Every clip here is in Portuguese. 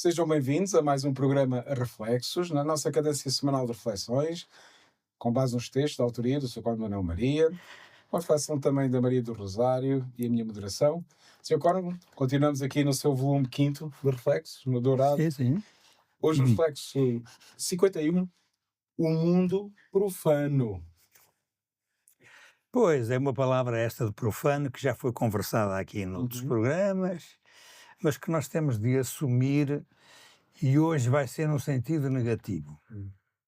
Sejam bem-vindos a mais um programa Reflexos, na nossa cadência semanal de reflexões, com base nos textos da autoria do Sr. Cónigo Manuel Maria, com a reflexão também da Maria do Rosário e a minha moderação. Sr. Cónigo, continuamos aqui no seu volume quinto de Reflexos, no Dourado. Sim, sim. Hoje o reflexo 51, o mundo profano. Pois, é uma palavra esta de profano que já foi conversada aqui noutros programas, mas que nós temos de assumir e hoje vai ser no sentido negativo,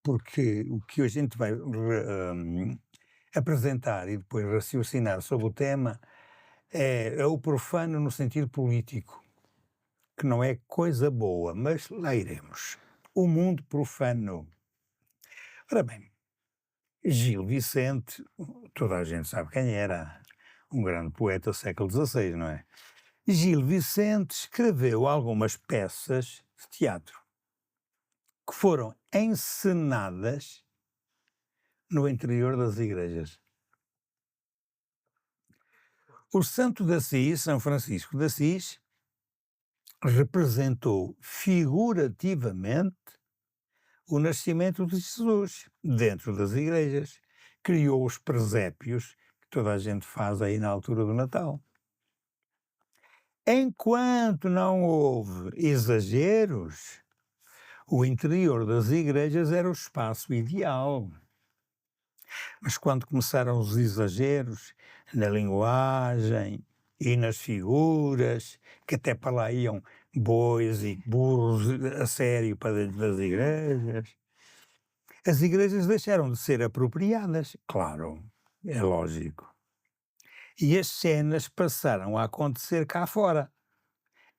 porque o que hoje a gente vai apresentar e depois raciocinar sobre o tema é o profano no sentido político, que não é coisa boa, mas lá iremos. O mundo profano. Ora bem, Gil Vicente, toda a gente sabe quem era, um grande poeta do século XVI, não é? Gil Vicente escreveu algumas peças de teatro que foram encenadas no interior das igrejas. O Santo de Assis, São Francisco de Assis, representou figurativamente o nascimento de Jesus dentro das igrejas. Criou os presépios que toda a gente faz aí na altura do Natal. Enquanto não houve exageros, o interior das igrejas era o espaço ideal. Mas quando começaram os exageros na linguagem e nas figuras, que até para lá iam bois e burros a sério para dentro das igrejas, as igrejas deixaram de ser apropriadas, claro, é lógico. E as cenas passaram a acontecer cá fora,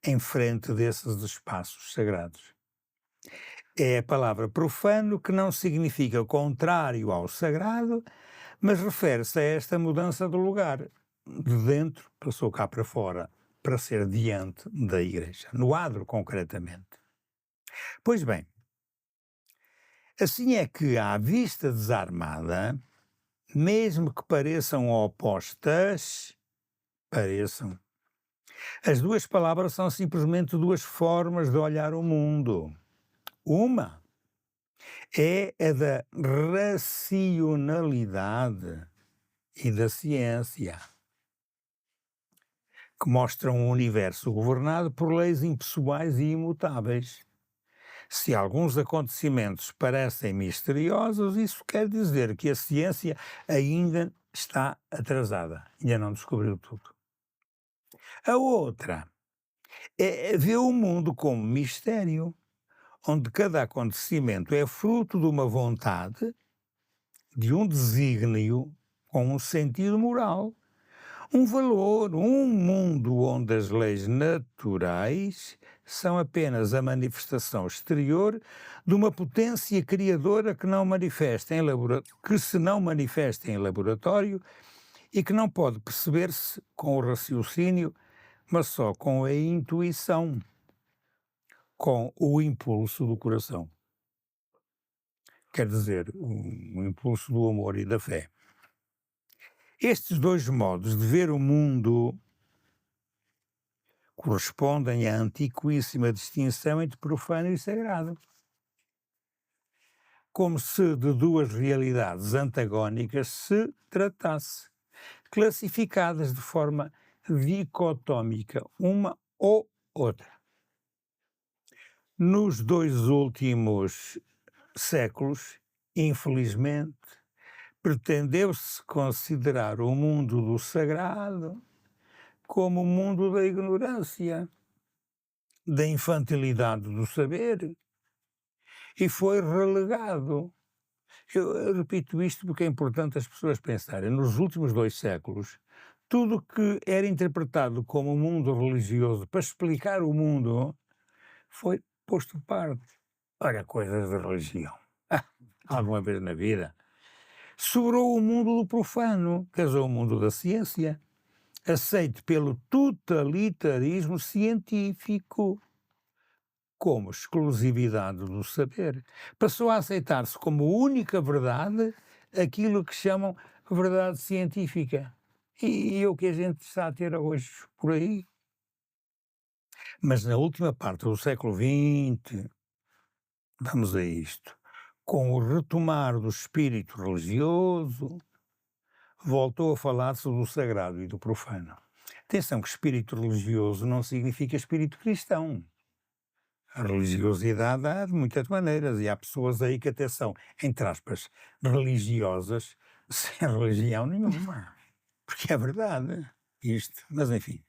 em frente desses espaços sagrados. É a palavra profano, que não significa contrário ao sagrado, mas refere-se a esta mudança do lugar. De dentro passou cá para fora, para ser diante da igreja, no adro concretamente. Pois bem, assim é que à vista desarmada, mesmo que pareçam opostas, as duas palavras são simplesmente duas formas de olhar o mundo. Uma é a da racionalidade e da ciência, que mostram um universo governado por leis impessoais e imutáveis. Se alguns acontecimentos parecem misteriosos, isso quer dizer que a ciência ainda está atrasada, ainda não descobriu tudo. A outra é ver o mundo como mistério, onde cada acontecimento é fruto de uma vontade, de um desígnio com um sentido moral, um valor, um mundo onde as leis naturais são apenas a manifestação exterior de uma potência criadora que se não manifesta em laboratório e que não pode perceber-se com o raciocínio, mas só com a intuição, com o impulso do coração. Quer dizer, um impulso do amor e da fé. Estes dois modos de ver o mundo correspondem à antiquíssima distinção entre profano e sagrado. Como se de duas realidades antagónicas se tratasse, classificadas de forma dicotómica, uma ou outra. Nos dois últimos séculos, infelizmente, pretendeu-se considerar o mundo do sagrado como o mundo da ignorância, da infantilidade do saber, e foi relegado. Eu repito isto porque é importante as pessoas pensarem. Nos últimos 2 séculos, tudo que era interpretado como um mundo religioso para explicar o mundo foi posto de parte. Olha, coisas de religião. Alguma vez na vida. Sobrou o mundo do profano, quer dizer, o mundo da ciência, aceito pelo totalitarismo científico como exclusividade do saber. Passou a aceitar-se como única verdade aquilo que chamam verdade científica. E é o que a gente está a ter hoje por aí. Mas na última parte do século XX, vamos a isto, com o retomar do espírito religioso, voltou a falar-se do sagrado e do profano. Atenção que espírito religioso não significa espírito cristão. A religiosidade há de muitas maneiras e há pessoas aí que até são, entre aspas, religiosas, sem religião nenhuma. Porque é verdade isto. Mas enfim.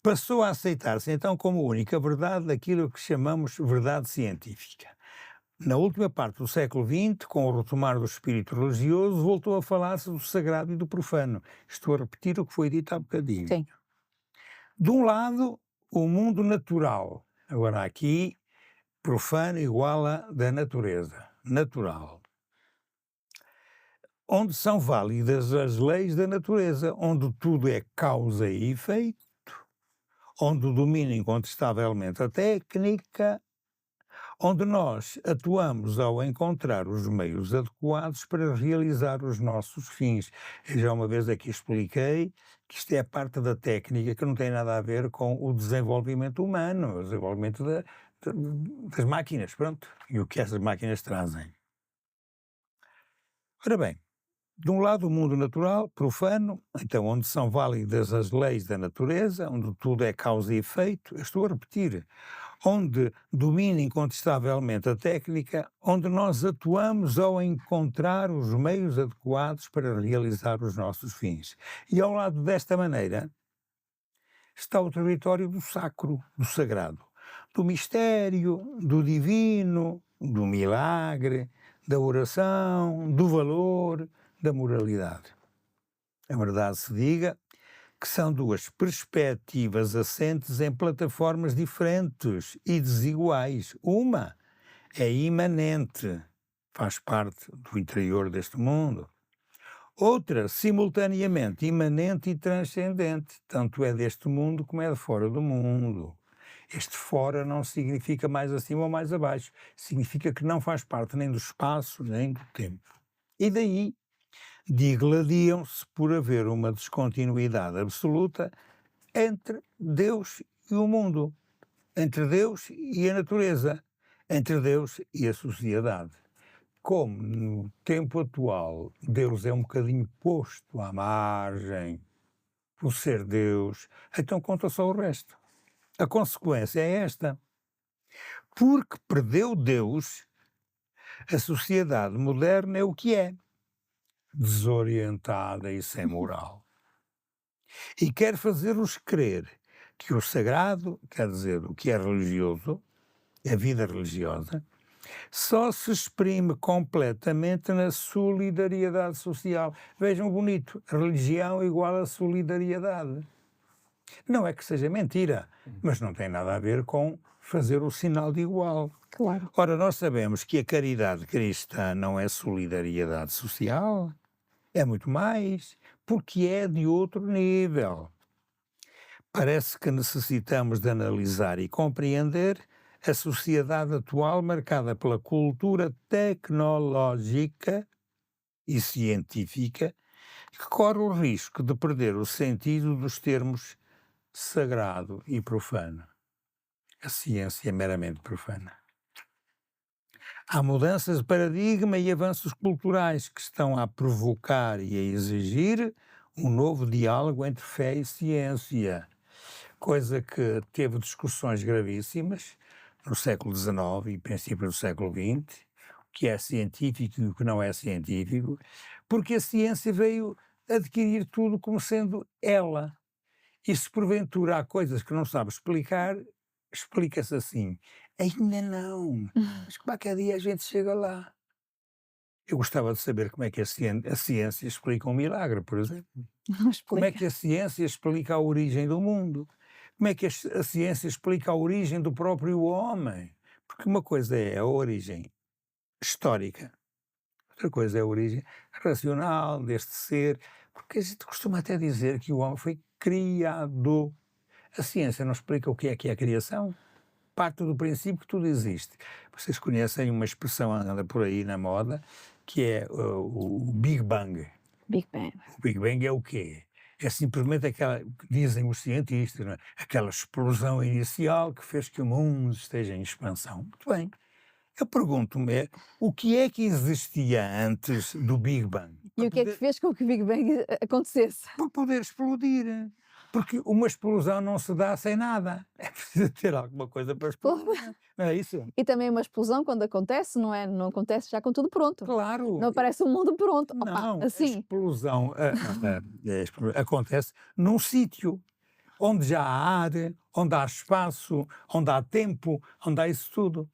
Passou a aceitar-se então como única verdade aquilo que chamamos verdade científica. Na última parte do século XX, com o retomar do espírito religioso, voltou a falar-se do sagrado e do profano. Estou a repetir o que foi dito há bocadinho. Sim. De um lado, o mundo natural. Agora aqui, profano igual a da natureza. Natural. Onde são válidas as leis da natureza, onde tudo é causa e efeito, onde domina incontestavelmente a técnica, onde nós atuamos ao encontrar os meios adequados para realizar os nossos fins. Eu já uma vez aqui expliquei que isto é parte da técnica que não tem nada a ver com o desenvolvimento humano, o desenvolvimento das máquinas, pronto, e o que essas máquinas trazem. Ora bem, de um lado o mundo natural, profano, então onde são válidas as leis da natureza, onde tudo é causa e efeito, eu estou a repetir, onde domina incontestavelmente a técnica, onde nós atuamos ao encontrar os meios adequados para realizar os nossos fins. E ao lado desta maneira está o território do sacro, do sagrado, do mistério, do divino, do milagre, da oração, do valor, da moralidade. A verdade se diga que são duas perspectivas assentes em plataformas diferentes e desiguais. Uma é imanente, faz parte do interior deste mundo. Outra, simultaneamente, imanente e transcendente, tanto é deste mundo como é de fora do mundo. Este fora não significa mais acima ou mais abaixo, significa que não faz parte nem do espaço nem do tempo. E daí digladiam-se por haver uma descontinuidade absoluta entre Deus e o mundo, entre Deus e a natureza, entre Deus e a sociedade. Como no tempo atual Deus é um bocadinho posto à margem por ser Deus, então conta só o resto. A consequência é esta. Porque perdeu Deus, a sociedade moderna é o que é. Desorientada e sem moral. E quer fazer-nos crer que o sagrado, quer dizer, o que é religioso, a vida religiosa, só se exprime completamente na solidariedade social. Vejam bonito, religião igual a solidariedade. Não é que seja mentira, mas não tem nada a ver com fazer o sinal de igual. Claro. Ora, nós sabemos que a caridade cristã não é solidariedade social, é muito mais, porque é de outro nível. Parece que necessitamos de analisar e compreender a sociedade atual marcada pela cultura tecnológica e científica que corre o risco de perder o sentido dos termos sagrado e profano. A ciência é meramente profana. Há mudanças de paradigma e avanços culturais que estão a provocar e a exigir um novo diálogo entre fé e ciência, coisa que teve discussões gravíssimas no século XIX e princípio do século XX, o que é científico e o que não é científico, porque a ciência veio adquirir tudo como sendo ela. E se porventura há coisas que não sabe explicar, explica-se assim. Ainda não, mas qualquer dia a gente chega lá. Eu gostava de saber como é que a ciência explica um milagre, por exemplo. Como é que a ciência explica a origem do mundo? Como é que a ciência explica a origem do próprio homem? Porque uma coisa é a origem histórica, outra coisa é a origem racional deste ser, porque a gente costuma até dizer que o homem foi criado. A ciência não explica o que é a criação. Parte do princípio que tudo existe. Vocês conhecem uma expressão que anda por aí na moda, que é o Big Bang. Big Bang. O Big Bang é o quê? é simplesmente aquela, que dizem os cientistas, não é? Aquela explosão inicial que fez que o mundo esteja em expansão. Muito bem. Eu pergunto-me, o que é que existia antes do Big Bang? E o que é que fez com que o Big Bang acontecesse? Para poder explodir. Porque uma explosão não se dá sem nada. É preciso ter alguma coisa para explodir. Não é isso? E também uma explosão, quando acontece, não é? Não acontece já com tudo pronto. Claro. Não aparece um mundo pronto. Opa, Não, a assim. explosão acontece num sítio onde já há ar, onde há espaço, onde há tempo, onde há isso tudo.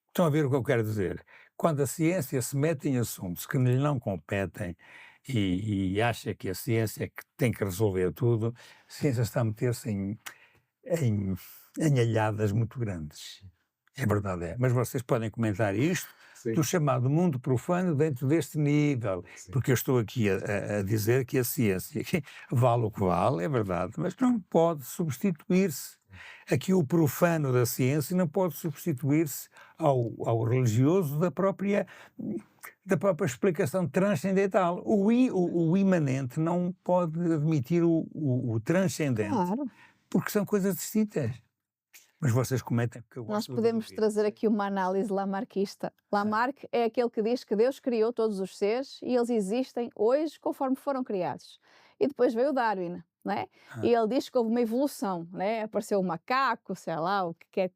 Estão a ver o que eu quero dizer? Quando a ciência se mete em assuntos que lhe não competem e acha que a ciência é que tem que resolver tudo, a ciência está a meter-se em, em alhadas muito grandes. É verdade, é. Mas vocês podem comentar isto Sim. do chamado mundo profano dentro deste nível, Sim. porque eu estou aqui a dizer que a ciência vale o que vale, é verdade, mas não pode substituir-se. Aqui o profano da ciência não pode substituir-se ao religioso da própria explicação transcendental. O imanente não pode admitir o transcendente, Claro. porque são coisas distintas. Mas vocês comentem, porque eu Nós gosto de podemos ouvir. trazer aqui uma análise lamarquista. Lamarck é aquele que diz que Deus criou todos os seres e eles existem hoje conforme foram criados. E depois veio o Darwin, não é? E ele diz que houve uma evolução, né? Apareceu o macaco, sei lá, o que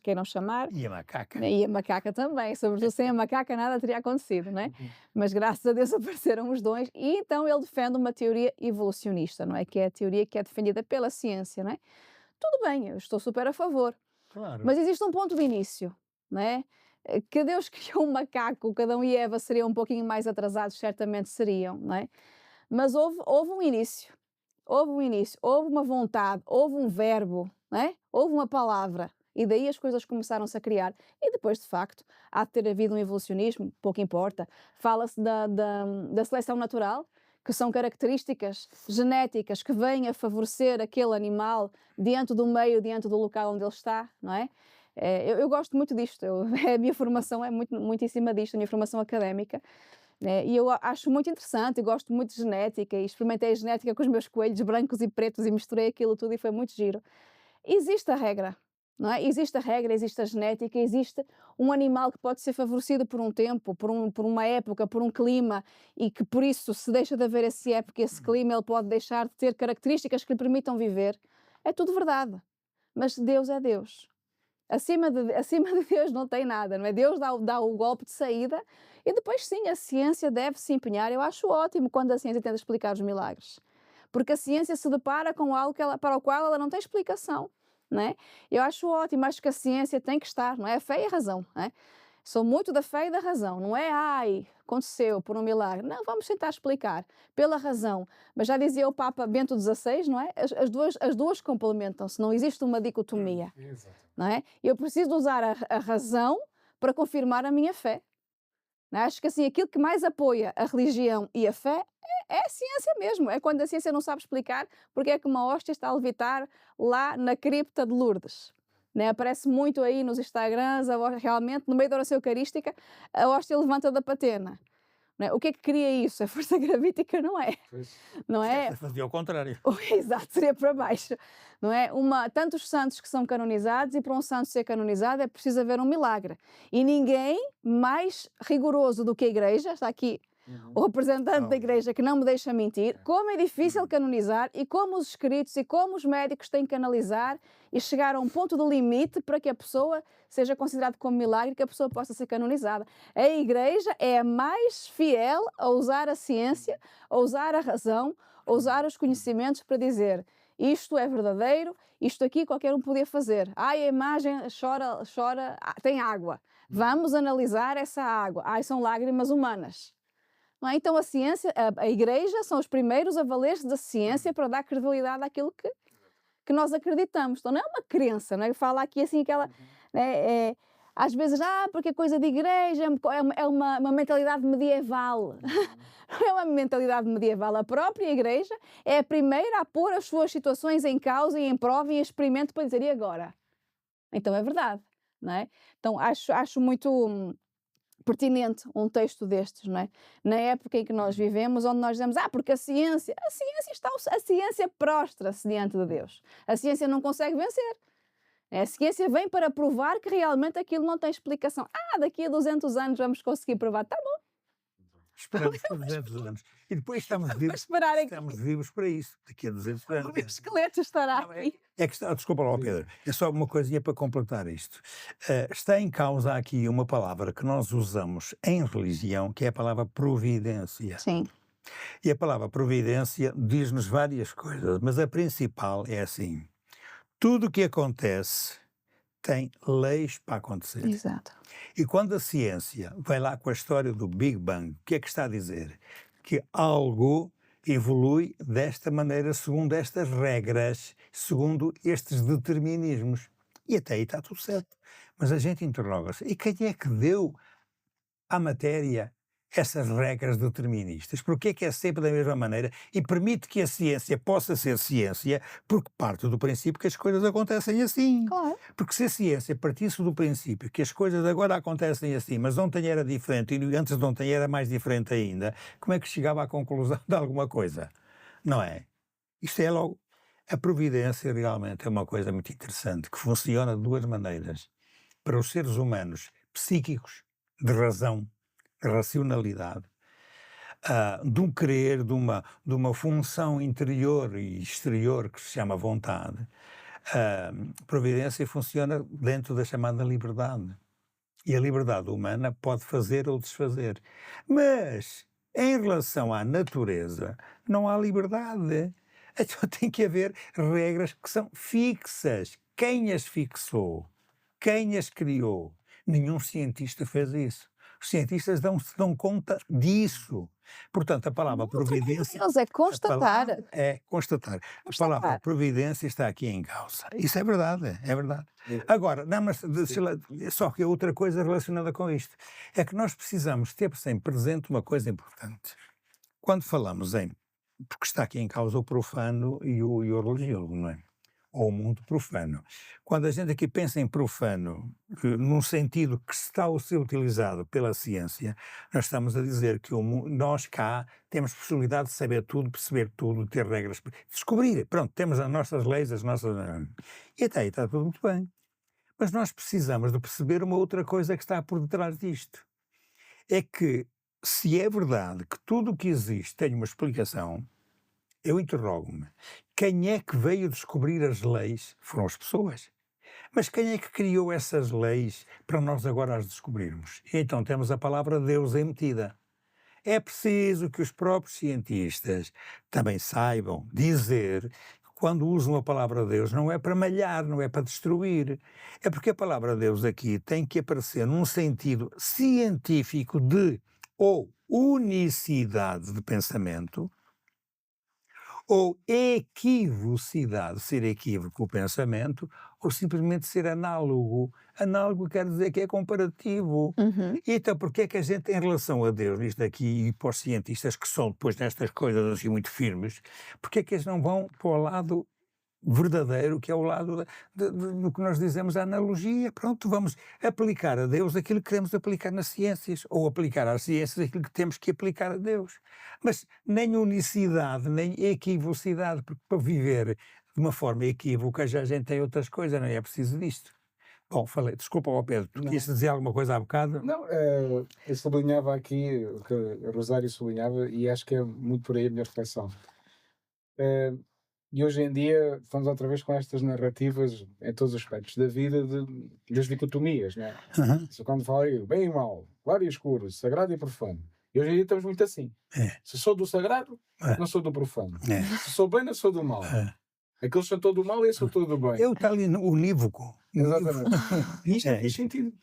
queiram chamar. E a macaca? E a macaca também, sobretudo sem a macaca nada teria acontecido, não é? Mas graças a Deus apareceram os dois e então ele defende uma teoria evolucionista, não é? Que é a teoria que é defendida pela ciência, não é? Tudo bem, eu estou super a favor, Claro. mas existe um ponto de início, não é? Que Deus criou um macaco, que Adão e Eva seriam um pouquinho mais atrasados, certamente seriam, não é? Mas houve um início, houve uma vontade, houve um verbo, não é? Houve uma palavra. E daí as coisas começaram-se a criar. E depois, de facto, há de ter havido um evolucionismo, pouco importa. Fala-se da seleção natural, que são características genéticas que vêm a favorecer aquele animal diante do meio, diante do local onde ele está, não é? Eu gosto muito disto, a minha formação é muito em cima disto, a minha formação académica. E eu acho muito interessante, eu gosto muito de genética e experimentei a genética com os meus coelhos brancos e pretos e misturei aquilo tudo e foi muito giro. Existe a regra, não é? Existe a regra, existe a genética, existe um animal que pode ser favorecido por um tempo, por uma época, por um clima e que por isso se deixa de haver essa época, esse clima, ele pode deixar de ter características que lhe permitam viver. É tudo verdade, mas Deus é Deus. Acima de Deus não tem nada, não é? Deus dá o golpe de saída e depois sim, a ciência deve se empenhar. Eu acho ótimo quando a ciência tenta explicar os milagres, porque a ciência se depara com algo para o qual ela não tem explicação, não é? Eu acho ótimo, acho que a ciência tem que estar, não é? A fé e a razão, não é? Sou muito da fé e da razão, não é aconteceu por um milagre. Não, vamos tentar explicar pela razão. Mas já dizia o Papa Bento XVI, não é? As duas complementam-se, não existe uma dicotomia, não é? Eu preciso usar a razão para confirmar a minha fé. Não é? Acho que assim, aquilo que mais apoia a religião e a fé é a ciência mesmo. É quando a ciência não sabe explicar porque é que uma hóstia está a levitar lá na cripta de Lourdes. Né? Aparece muito aí nos Instagrams, realmente, no meio da oração eucarística, a hóstia levanta da patena. Não é? O que é que cria isso? A força gravítica não é. Não é? Fazia ao contrário. Exato, seria para baixo. Não é? Tantos santos que são canonizados e para um santo ser canonizado é preciso haver um milagre. E ninguém mais rigoroso do que a Igreja, está aqui o representante da Igreja que não me deixa mentir, como é difícil canonizar e como os escritos e como os médicos têm que analisar e chegar a um ponto de limite para que a pessoa seja considerada como milagre e que a pessoa possa ser canonizada. A Igreja é a mais fiel a usar a ciência, a usar a razão, a usar os conhecimentos para dizer isto é verdadeiro, isto aqui qualquer um podia fazer. A imagem chora, tem água. Vamos analisar essa água. São lágrimas humanas. Não é? Então a ciência, a Igreja são os primeiros a valer-se da ciência para dar credibilidade àquilo que nós acreditamos. Então não é uma crença, não é? Fala aqui assim aquela... às vezes, porque é coisa de igreja, é uma mentalidade medieval. Não é uma mentalidade medieval. A própria Igreja é a primeira a pôr as suas situações em causa e em prova e em experimento para dizer, e agora? Então é verdade, não é? Então acho muito pertinente um texto destes, não é? Na época em que nós vivemos, onde nós dizemos, porque a ciência a ciência prostra-se diante de Deus. A ciência não consegue vencer. A ciência vem para provar que realmente aquilo não tem explicação. Daqui a 200 anos vamos conseguir provar. Tá bom, Esperamos por 200 anos. E depois estamos vivos, esperar aqui. estamos vivos para isso, daqui a 200 O anos. meu esqueleto estará Não, aqui. é que está, desculpa lá, Pedro, é só uma coisinha para completar isto. Está em causa aqui uma palavra que nós usamos em religião, que é a palavra providência. Sim. E a palavra providência diz-nos várias coisas, mas a principal é assim: tudo o que acontece tem leis para acontecer. Exato. E quando a ciência vai lá com a história do Big Bang, o que é que está a dizer? Que algo evolui desta maneira, segundo estas regras, segundo estes determinismos. E até aí está tudo certo. Mas a gente interroga-se: e quem é que deu à matéria essas regras deterministas? Porque é que é sempre da mesma maneira e permite que a ciência possa ser ciência, porque parte do princípio que as coisas acontecem assim. Claro. Porque se a ciência partisse do princípio que as coisas agora acontecem assim, mas ontem era diferente e antes de ontem era mais diferente ainda, como é que chegava à conclusão de alguma coisa? Não é? Isto é logo... A providência realmente é uma coisa muito interessante, que funciona de duas maneiras. Para os seres humanos psíquicos, de razão, de racionalidade, de um querer, de uma função interior e exterior que se chama vontade, a providência funciona dentro da chamada liberdade. E a liberdade humana pode fazer ou desfazer. Mas, em relação à natureza, não há liberdade. Então tem que haver regras que são fixas. Quem as fixou? Quem as criou? Nenhum cientista fez isso. Os cientistas se dão conta disso. Portanto, a palavra providência... Deus, é constatar. É constatar. A palavra Constatar. providência está aqui em causa. Isso é verdade, é verdade. Agora, não, mas só que outra coisa relacionada com isto é que nós precisamos ter sempre presente uma coisa importante. Quando falamos em... Porque está aqui em causa o profano e o religioso, não é? Ou o mundo profano. Quando a gente aqui pensa em profano, num sentido que está a ser utilizado pela ciência, nós estamos a dizer que nós cá temos possibilidade de saber tudo, perceber tudo, ter regras, descobrir. Pronto, temos as nossas leis, as nossas... E até aí está tudo muito bem. Mas nós precisamos de perceber uma outra coisa que está por detrás disto. É que, se é verdade que tudo o que existe tem uma explicação, eu interrogo-me, quem é que veio descobrir as leis? Foram as pessoas. Mas quem é que criou essas leis para nós agora as descobrirmos? E então temos a palavra Deus emitida. É preciso que os próprios cientistas também saibam dizer que quando usam a palavra Deus não é para malhar, não é para destruir. É porque a palavra Deus aqui tem que aparecer num sentido científico de ou unicidade de pensamento, ou equivocidade, ser equívoco o pensamento, ou simplesmente ser análogo. Análogo quer dizer que é comparativo. Uhum. E então, porque é que a gente, em relação a Deus, nisto aqui, e para os cientistas que são depois nestas coisas assim muito firmes, porque é que eles não vão para o lado verdadeiro, que é o lado do que nós dizemos a analogia? Pronto, vamos aplicar a Deus aquilo que queremos aplicar nas ciências, ou aplicar às ciências aquilo que temos que aplicar a Deus. Mas nem unicidade, nem equivocidade, porque para viver de uma forma equívoca já a gente tem outras coisas, não é preciso disto. Bom, falei, desculpa, Pedro, tu quis dizer alguma coisa há bocado? Não, eu sublinhava aqui o que a Rosário sublinhava e acho que é muito por aí a minha reflexão. E hoje em dia estamos outra vez com estas narrativas em todos os aspectos da vida das dicotomias, não é? Isso quando falei bem e mal, claro e escuro, sagrado e profano. E hoje em dia estamos muito assim. Se sou do sagrado, não sou do profano. Se sou bem, não sou do mal. Aqueles são todo do mal e eu sou todo do bem. Eu está ali unívoco. Exatamente. E isto não faz sentido.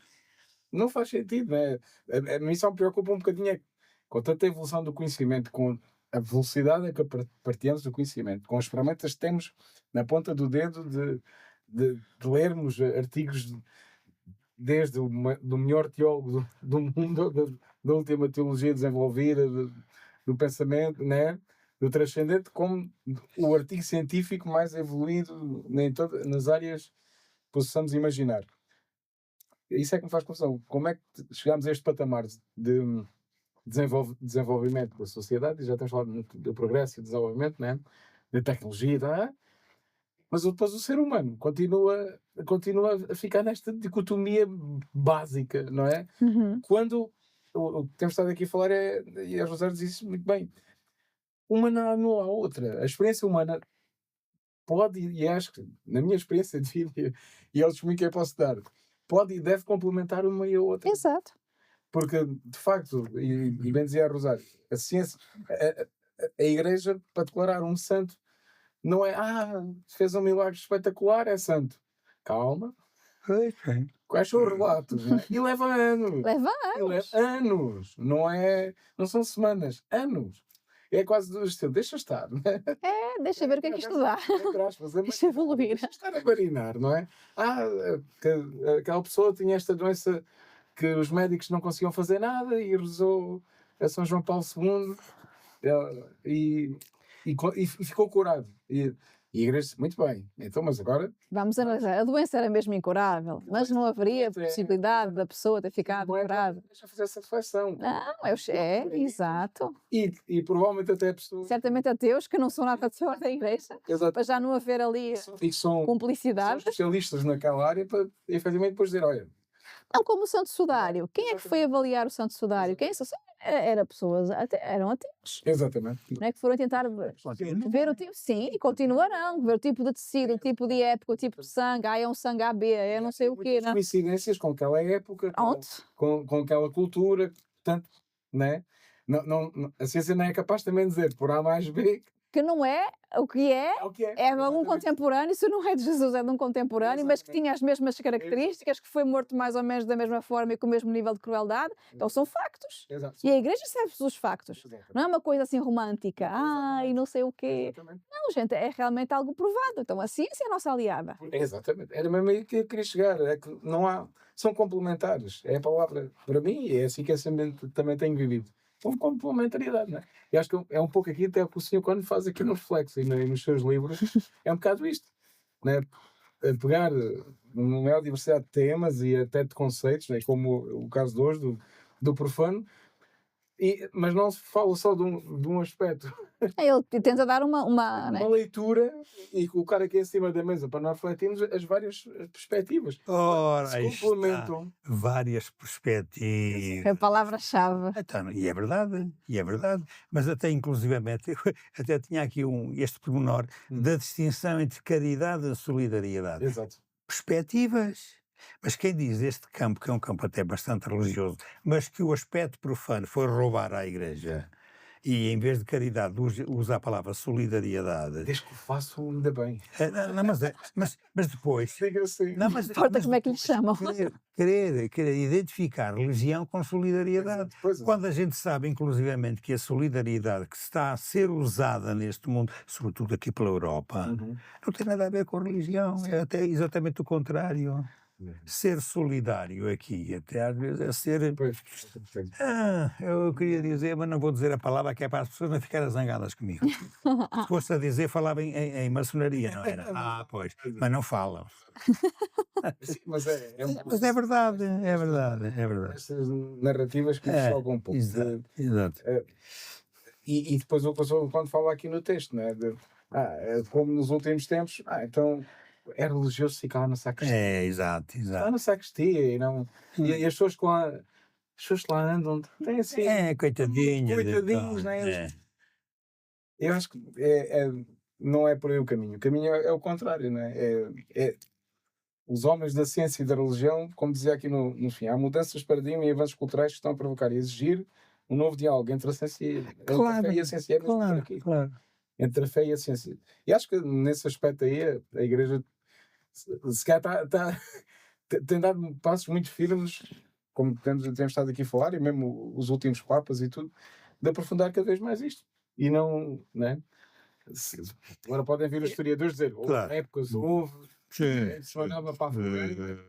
Não faz sentido, não é? A mim só me preocupa um bocadinho é com tanta evolução do conhecimento, com a velocidade a que partilhamos do conhecimento, com as ferramentas que temos na ponta do dedo de lermos artigos desde do melhor teólogo do mundo, da última teologia desenvolvida, do pensamento, né? Do transcendente, como o artigo científico mais evoluído nas áreas que possamos imaginar. isso é que me faz confusão. Como é que chegámos a este patamar de desenvolvimento da sociedade, e já temos falado muito do progresso e desenvolvimento, né? Da tecnologia, tá? Mas depois o ser humano continua a ficar nesta dicotomia básica, não é? Uhum. Quando o que temos estado aqui a falar e a Rosário diz isso muito bem, uma não anula a outra. A experiência humana pode, e acho que, na minha experiência de vida, e é o testemunho que eu posso dar, pode e deve complementar uma e a outra. Exato. Porque, de facto, e bem dizia a Rosário, a ciência, a Igreja, para declarar um santo, não é, fez um milagre espetacular, é santo. Calma. Pois, bem. Quais são os relatos? Não é? E leva anos. Leva E leva anos. Não são semanas, anos. É quase do estilo, deixa estar. Não é? deixa ver o que é que isto dá. Entre aspas, Deixa evoluir. Deixa estar a marinar, não é? Que aquela pessoa tinha esta doença que os médicos não conseguiam fazer nada e rezou a São João Paulo II e ficou curado. E a Igreja disse, muito bem, então, mas agora... Vamos analisar. A doença era mesmo incurável, mas não haveria possibilidade da pessoa ter ficado não é curada. Deixa fazer essa reflexão. Não, exato. E provavelmente até a pessoa... Certamente ateus que não são nada de fora da igreja, Exato. para já não haver ali E que são cumplicidade. especialistas naquela área para, efetivamente, depois dizer, olha... Não, como o Santo Sudário. Quem é que foi avaliar o Santo Sudário? Quem eram pessoas, eram ateus. Exatamente. Não é que foram tentar ver o tipo, sim, e continuarão, ver o tipo de tecido, o tipo de época, o tipo de sangue, é um sangue AB, é não sei o quê, não é? Coincidências com aquela época, com aquela cultura, portanto, né? A ciência não é capaz também de dizer por A mais B que não é o que é, o que é. é de algum contemporâneo, se não é de Jesus, é de um contemporâneo, mas que tinha as mesmas características, que foi morto mais ou menos da mesma forma e com o mesmo nível de crueldade. Então são factos. Exato. E a igreja serve-se dos factos. Exatamente. Não é uma coisa assim romântica, e não sei o quê. Exatamente. Não, gente, é realmente algo provado. Então a ciência é a nossa aliada. Exatamente. Era mesmo aí que eu queria chegar. É que não há... São complementares. É a palavra, para mim, é assim que eu também tenho vivido. São complementariedade, não é? E acho que é um pouco aqui até o que o senhor quando faz aqui no Reflexo e nos seus livros, é um bocado isto, não é? Pegar uma maior diversidade de temas e até de conceitos, não é? Como o caso de hoje, do profano, mas não se fala só de um aspecto. Ele tenta dar uma né? Leitura e colocar aqui em cima da mesa para nós refletirmos as várias perspectivas. Ora, Se aí complementam. está. Várias perspectivas. É a palavra-chave. Então, e é verdade. Mas até inclusivamente, eu até tinha aqui este pormenor da distinção entre caridade e solidariedade. Exato. Perspectivas. Mas quem diz este campo, que é um campo até bastante religioso, mas que o aspecto profano foi roubar à Igreja, e em vez de caridade usa a palavra solidariedade. Desde que o faço, ainda bem. Não, mas depois... Diga assim. Não, mas Importa como é que lhe chamam. Querer identificar religião com solidariedade. Pois é. Quando a gente sabe, inclusivamente, que a solidariedade que está a ser usada neste mundo, sobretudo aqui pela Europa, não tem nada a ver com religião, é até exatamente o contrário. Ser solidário aqui, até às vezes é ser... Pois. eu queria dizer, mas não vou dizer a palavra que é para as pessoas não ficarem zangadas comigo. Se fosse a dizer, falava em maçonaria, não era? Pois, mas não falam. Sim, mas Mas é verdade. Essas narrativas que me chocam um pouco. Exato. E depois quando falo aqui no texto, não é? Como nos últimos tempos, então é religioso ficar lá na sacristia. Exato. Lá na sacristia e não... E as pessoas que lá andam, têm assim... Coitadinhos, não é? Eu acho que não é por aí o caminho. O caminho é o contrário, não é? Os homens da ciência e da religião, como dizia aqui no fim, há mudanças de paradigma e avanços culturais que estão a provocar e exigir um novo diálogo entre a ciência entre a fé e a ciência. Claro. Entre a fé e a ciência. E acho que nesse aspecto aí a Igreja se calhar tem dado passos muito firmes, como temos estado aqui a falar, e mesmo os últimos papas e tudo, de aprofundar cada vez mais isto. E não é? Agora podem vir os historiadores dizer, épocas houve, se olhava para a fogueira,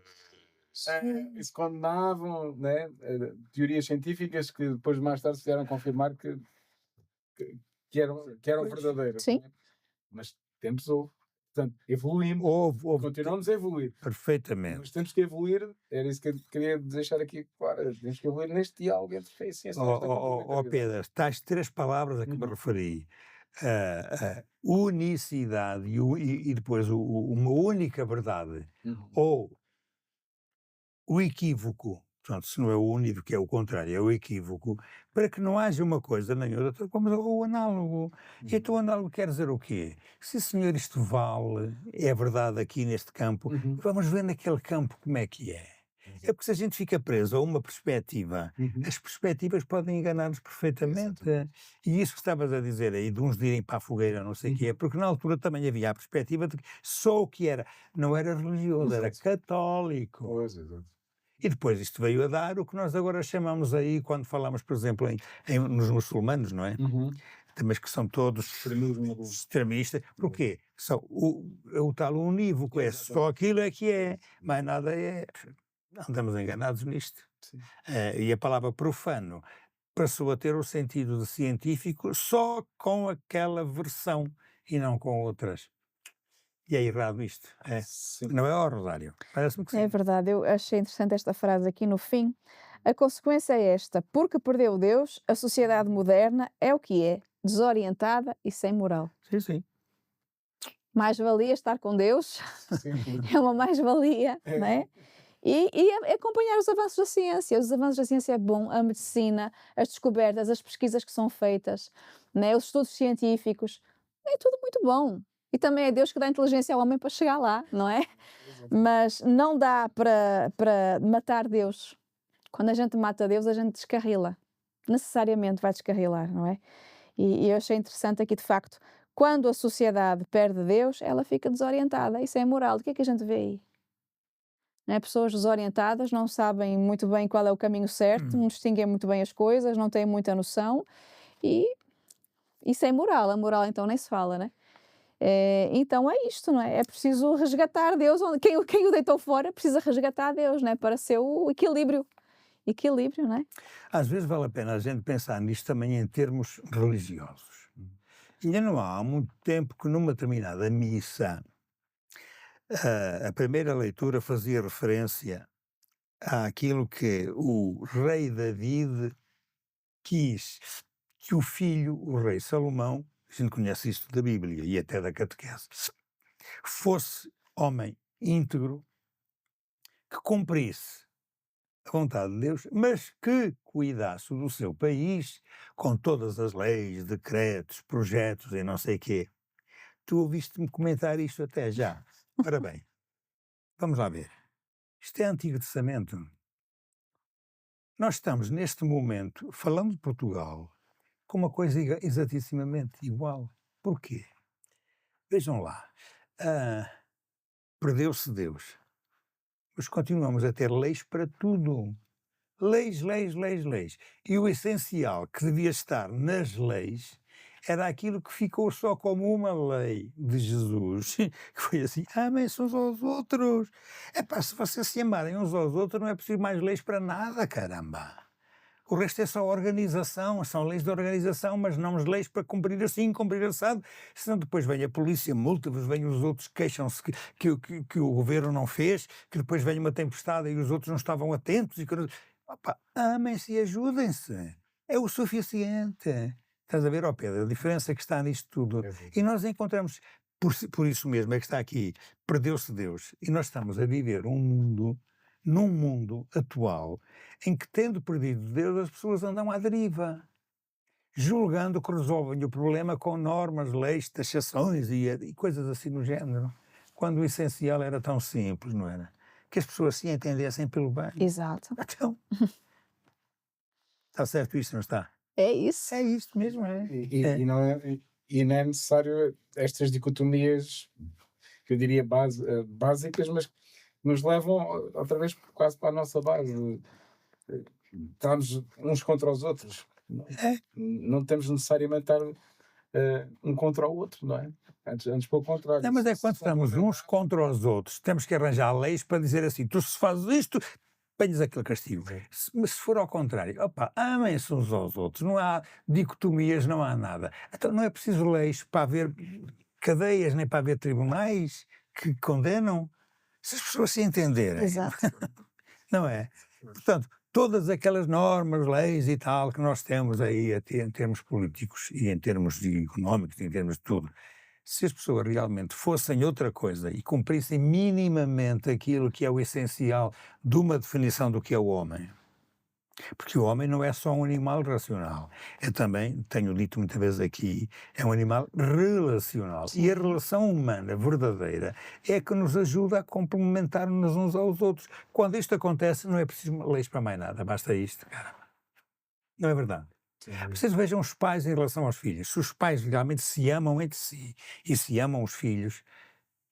e se condenavam, né? Teorias científicas que depois mais tarde se vieram confirmar que eram verdadeiras. Sim. Né? Mas tempos houve. Portanto, evoluímos, houve continuamos a evoluir. perfeitamente. Mas temos que evoluir, era isso que eu queria deixar aqui claro, temos que evoluir neste diálogo entre fé e ciência. nesta complementaridade. Pedro, tais 3 palavras a que me Uhum. referi, a unicidade e depois uma única verdade, Uhum. ou o equívoco, portanto, se não é o unívoco, é o contrário, é o equívoco, para que não haja uma coisa nem outra, como o análogo. E então o análogo quer dizer o quê? Se, senhor, isto vale, é verdade aqui neste campo, Uhum. vamos ver naquele campo como é que é. É porque se a gente fica preso a uma perspectiva, Uhum. as perspectivas podem enganar-nos perfeitamente. E isso que estavas a dizer aí, de uns de irem para a fogueira, não sei o quê, porque na altura também havia a perspectiva de que só o que era, não era religioso, era Exato. católico. Pois, exato. E depois isto veio a dar o que nós agora chamamos aí, quando falamos, por exemplo, nos muçulmanos, não é? Uhum. Mas que são todos Extremismo. extremistas. Porquê? São o tal unívoco, é só aquilo é que é, mais nada é. Andamos enganados nisto. Sim. E a palavra profano passou a ter o sentido de científico só com aquela versão e não com outras. E é errado isto. É. Sim. Não é ao Rosário? Parece-me que sim. É verdade, eu achei interessante esta frase aqui no fim. A consequência é esta: porque perdeu Deus, a sociedade moderna é o que é, desorientada e sem moral. Sim, sim. Mais valia estar com Deus, Sim. é uma mais-valia, É. não é? E acompanhar os avanços da ciência. Os avanços da ciência é bom, a medicina, as descobertas, as pesquisas que são feitas, né? Os estudos científicos, é tudo muito bom. E também é Deus que dá inteligência ao homem para chegar lá, não é? Mas não dá para matar Deus. Quando a gente mata Deus, a gente descarrila. Necessariamente vai descarrilar, não é? E eu achei interessante aqui, de facto, quando a sociedade perde Deus, ela fica desorientada. Isso é moral. O que é que a gente vê aí? Não é? Pessoas desorientadas, não sabem muito bem qual é o caminho certo, não distinguem muito bem as coisas, não têm muita noção. E isso é moral. A moral, então, nem se fala, né? Então é isto, não é? É preciso resgatar Deus. Quem o deitou fora precisa resgatar Deus, não é? Para ser o equilíbrio. Equilíbrio, não é? Às vezes vale a pena a gente pensar nisto também em termos religiosos. Ainda não há muito tempo que numa determinada missa a primeira leitura fazia referência àquilo que o rei David quis que o filho, o rei Salomão, a gente conhece isto da Bíblia e até da catequese, fosse homem íntegro, que cumprisse a vontade de Deus, mas que cuidasse do seu país com todas as leis, decretos, projetos e não sei quê. Tu ouviste-me comentar isto até já. Ora bem, vamos lá ver. Isto é Antigo Testamento. Nós estamos, neste momento, falando de Portugal, com uma coisa exatissimamente igual. Porquê? Vejam lá. Perdeu-se Deus. Mas continuamos a ter leis para tudo. Leis, leis, leis, leis. E o essencial que devia estar nas leis era aquilo que ficou só como uma lei de Jesus, que foi assim: amem-se uns aos outros. Epá, se vocês se amarem uns aos outros, não é preciso mais leis para nada, caramba. O resto é só organização, são leis de organização, mas não as leis para cumprir assim, cumprir assado. Senão depois vem a polícia, multa-vos, vêm os outros, queixam-se que o governo não fez, que depois vem uma tempestade e os outros não estavam atentos. Opa, amem-se e ajudem-se. É o suficiente. Estás a ver, ó Pedro, a diferença que está nisto tudo. E nós encontramos, por isso mesmo é que está aqui, perdeu-se Deus. E nós estamos a viver num mundo atual em que, tendo perdido Deus, as pessoas andam à deriva, julgando que resolvem o problema com normas, leis, taxações e coisas assim do género, quando o essencial era tão simples, não era? Que as pessoas se entendessem pelo bem. Exato. Então, está certo isto, não está? É isso. É isto mesmo, é. E não é necessário estas dicotomias, que eu diria básicas, mas que nos levam outra vez quase para a nossa base. Estamos uns contra os outros. Não temos necessariamente estar um contra o outro, não é? Antes pelo contrário. Não, mas é quando estamos uns contra os outros, temos que arranjar leis para dizer assim: tu se fazes isto, apanhas aquele castigo. Mas se for ao contrário, opa, amem-se uns aos outros, não há dicotomias, não há nada. Então não é preciso leis para haver cadeias, nem para haver tribunais que condenam. Se as pessoas se entenderem, Exato. não é? Portanto, todas aquelas normas, leis e tal que nós temos aí em termos políticos e em termos económicos, em termos de tudo, se as pessoas realmente fossem outra coisa e cumprissem minimamente aquilo que é o essencial de uma definição do que é o homem, porque o homem não é só um animal racional, é também, tenho dito muitas vezes aqui, é um animal relacional. E a relação humana verdadeira é que nos ajuda a complementar-nos uns aos outros. Quando isto acontece, não é preciso leis para mais nada, basta isto, cara. Não é verdade? Vocês vejam os pais em relação aos filhos. Se os pais realmente se amam entre si e se amam os filhos,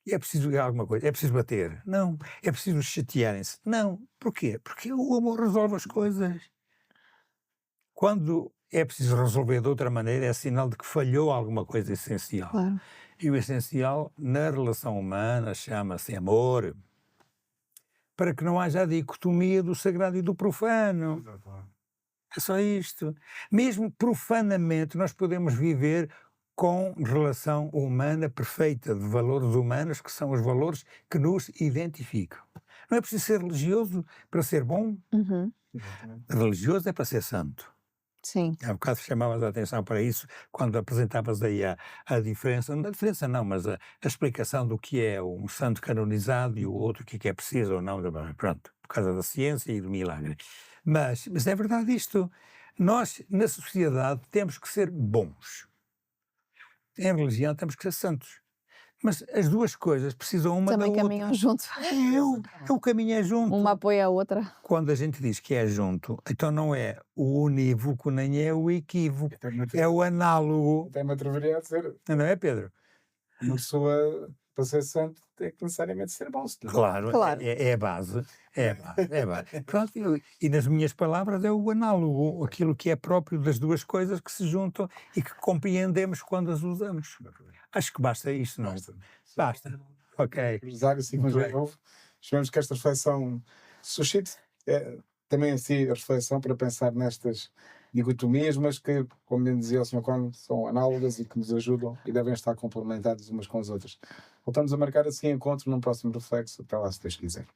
é preciso alguma coisa. É preciso bater? Não. É preciso chatearem-se? Não. Porquê? Porque o amor resolve as coisas. Quando é preciso resolver de outra maneira, é sinal de que falhou alguma coisa essencial. Claro. E o essencial na relação humana chama-se amor. Para que não haja a dicotomia do sagrado e do profano. É só isto. Mesmo profanamente, nós podemos viver com relação humana perfeita, de valores humanos, que são os valores que nos identificam. Não é preciso ser religioso para ser bom. Uhum. Religioso é para ser santo. Sim. Há bocado chamavas a atenção para isso quando apresentavas aí a diferença, não a diferença não, mas a explicação do que é um santo canonizado e o outro que é preciso ou não, pronto, por causa da ciência e do milagre. Mas é verdade isto, nós na sociedade temos que ser bons, em religião temos que ser santos, mas as duas coisas precisam uma Também da outra. caminham juntos. O caminho é junto. Uma apoia a outra. Quando a gente diz que é junto, então não é o unívoco nem é o equívoco, é o análogo. Até me atreveria a dizer, Não é, Pedro? uma pessoa, para ser santo, tem que necessariamente ser bom. Claro, Claro. é a base. É a base, é a base. Pronto, e nas minhas palavras é o análogo, aquilo que é próprio das duas coisas que se juntam e que compreendemos quando as usamos. Acho que basta isto, não? Basta. Ok. Rosário, assim como Muito já bem. houve. Esperamos que esta reflexão suscite também assim a reflexão para pensar nestas dicotomias, mas que, como bem dizia o Sr. Cono, são análogas e que nos ajudam e devem estar complementadas umas com as outras. Voltamos a marcar assim encontro num próximo reflexo. Até lá, se Deus quiser.